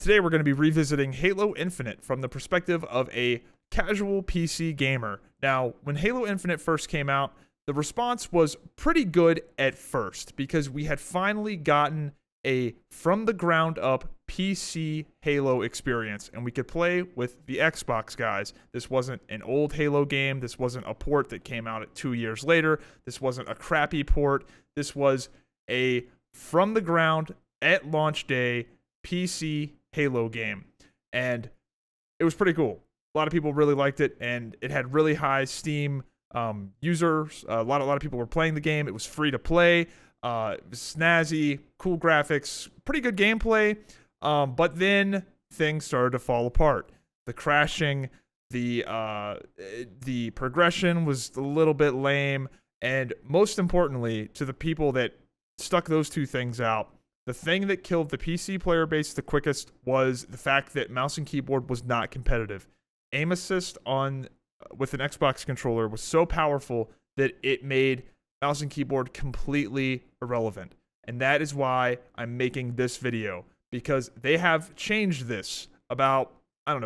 Today we're going to be revisiting Halo Infinite from the perspective of a casual PC gamer. Now, when Halo Infinite first came out, the response was pretty good at first because we had finally gotten a from the ground up PC Halo experience and we could play with the Xbox guys. This wasn't an old Halo game. This wasn't a port that came out 2 years later. This wasn't a crappy port. This was a from the ground at launch day PC Halo game, and it was pretty cool. A lot of people really liked it, and it had really high Steam users. A lot of people were playing the game. It was free to play. It was snazzy, cool graphics, pretty good gameplay. But then things started to fall apart. The crashing, the progression was a little bit lame, and most importantly, to the people that stuck those two things out, the thing that killed the PC player base the quickest was the fact that mouse and keyboard was not competitive. Aim assist with an Xbox controller was so powerful that it made mouse and keyboard completely irrelevant. And that is why I'm making this video, because they have changed this about,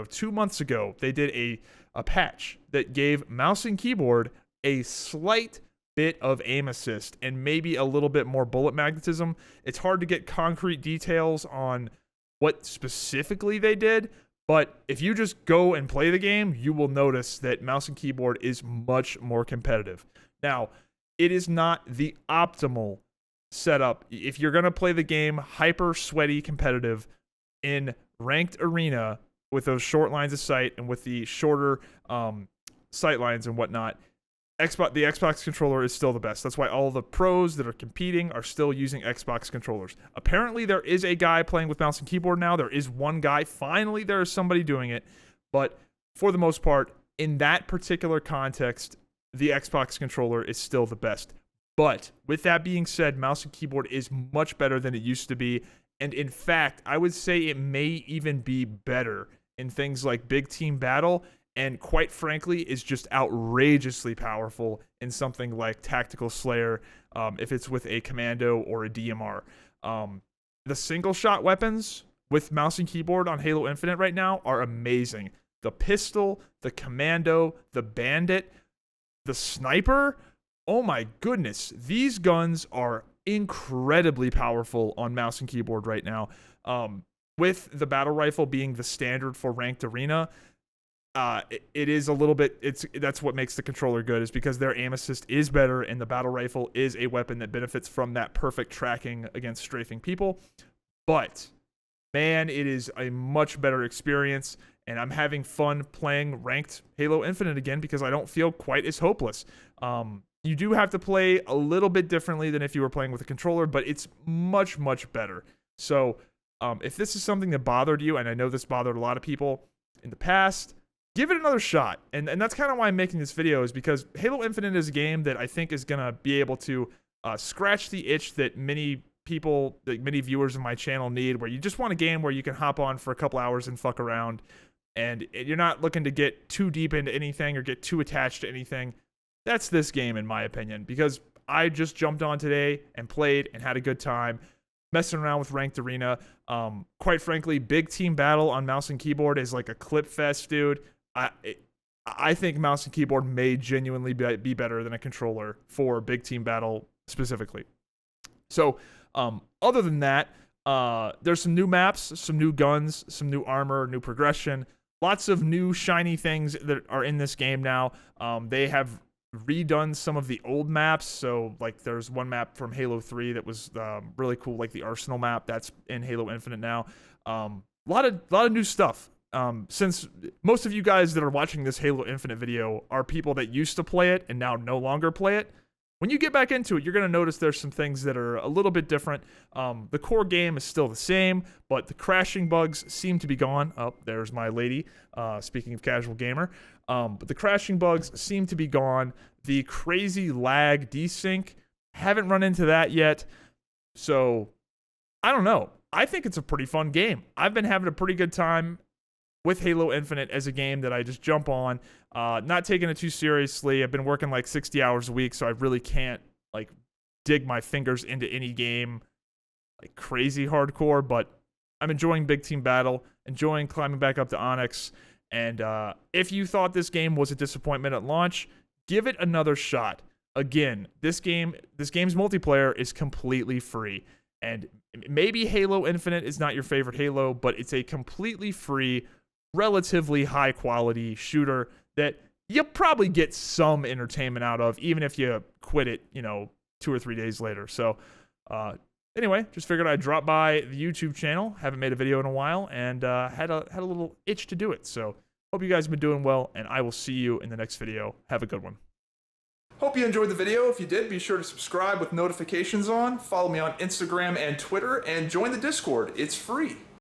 2 months ago. They did a patch that gave mouse and keyboard a slight bit of aim assist and maybe a little bit more bullet magnetism. It's hard to get concrete details on what specifically they did, but if you just go and play the game, you will notice that mouse and keyboard is much more competitive. Now, it is not the optimal setup. If you're going to play the game hyper sweaty competitive in ranked arena with those short lines of sight and with the shorter sight lines and whatnot, the Xbox controller is still the best. That's why all the pros that are competing are still using Xbox controllers. Apparently, there is a guy playing with mouse and keyboard now. There is one guy. Finally, there is somebody doing it. But for the most part, in that particular context, the Xbox controller is still the best. But with that being said, mouse and keyboard is much better than it used to be. And in fact, I would say it may even be better in things like big team battle, and quite frankly is just outrageously powerful in something like Tactical Slayer, if it's with a commando or a DMR. The single shot weapons with mouse and keyboard on Halo Infinite right now are amazing. The pistol, the commando, the bandit, the sniper, oh my goodness, these guns are incredibly powerful on mouse and keyboard right now. With the battle rifle being the standard for ranked arena, it is a little bit, that's what makes the controller good, is because their aim assist is better and the battle rifle is a weapon that benefits from that perfect tracking against strafing people. But man, it is a much better experience, and I'm having fun playing ranked Halo Infinite again because I don't feel quite as hopeless. You do have to play a little bit differently than if you were playing with a controller, but it's much, much better. So if this is something that bothered you, and I know this bothered a lot of people in the past, give it another shot. And that's kind of why I'm making this video, is because Halo Infinite is a game that I think is going to be able to scratch the itch that many people, like many viewers of my channel need, where you just want a game where you can hop on for a couple hours and fuck around, and you're not looking to get too deep into anything or get too attached to anything. That's this game, in my opinion, because I just jumped on today and played and had a good time messing around with ranked arena. Quite frankly, big team battle on mouse and keyboard is like a clip fest, dude. I think mouse and keyboard may genuinely be better than a controller for big team battle specifically. So, other than that, there's some new maps, some new guns, some new armor, new progression, lots of new shiny things that are in this game now. They have redone some of the old maps. So, like, there's one map from Halo 3 that was really cool, like the Arsenal map. That's in Halo Infinite now. A lot of new stuff. Since most of you guys that are watching this Halo Infinite video are people that used to play it and now no longer play it, when you get back into it, you're going to notice there's some things that are a little bit different. The core game is still the same, but the crashing bugs seem to be gone. Oh, there's my lady, speaking of casual gamer. But the crashing bugs seem to be gone. The crazy lag desync, haven't run into that yet. So, I don't know. I think it's a pretty fun game. I've been having a pretty good time with Halo Infinite as a game that I just jump on, not taking it too seriously. I've been working like 60 hours a week, so I really can't like dig my fingers into any game like crazy hardcore, but I'm enjoying Big Team Battle, enjoying climbing back up to Onyx. And if you thought this game was a disappointment at launch, give it another shot. Again, this game's multiplayer is completely free. And maybe Halo Infinite is not your favorite Halo, but it's a completely free, relatively high quality shooter that you'll probably get some entertainment out of, even if you quit it, 2 or 3 days later. So, anyway, just figured I'd drop by the YouTube channel. Haven't made a video in a while, and had a little itch to do it. So, hope you guys have been doing well, and I will see you in the next video. Have a good one. Hope you enjoyed the video. If you did, be sure to subscribe with notifications on. Follow me on Instagram and Twitter, and join the Discord. It's free.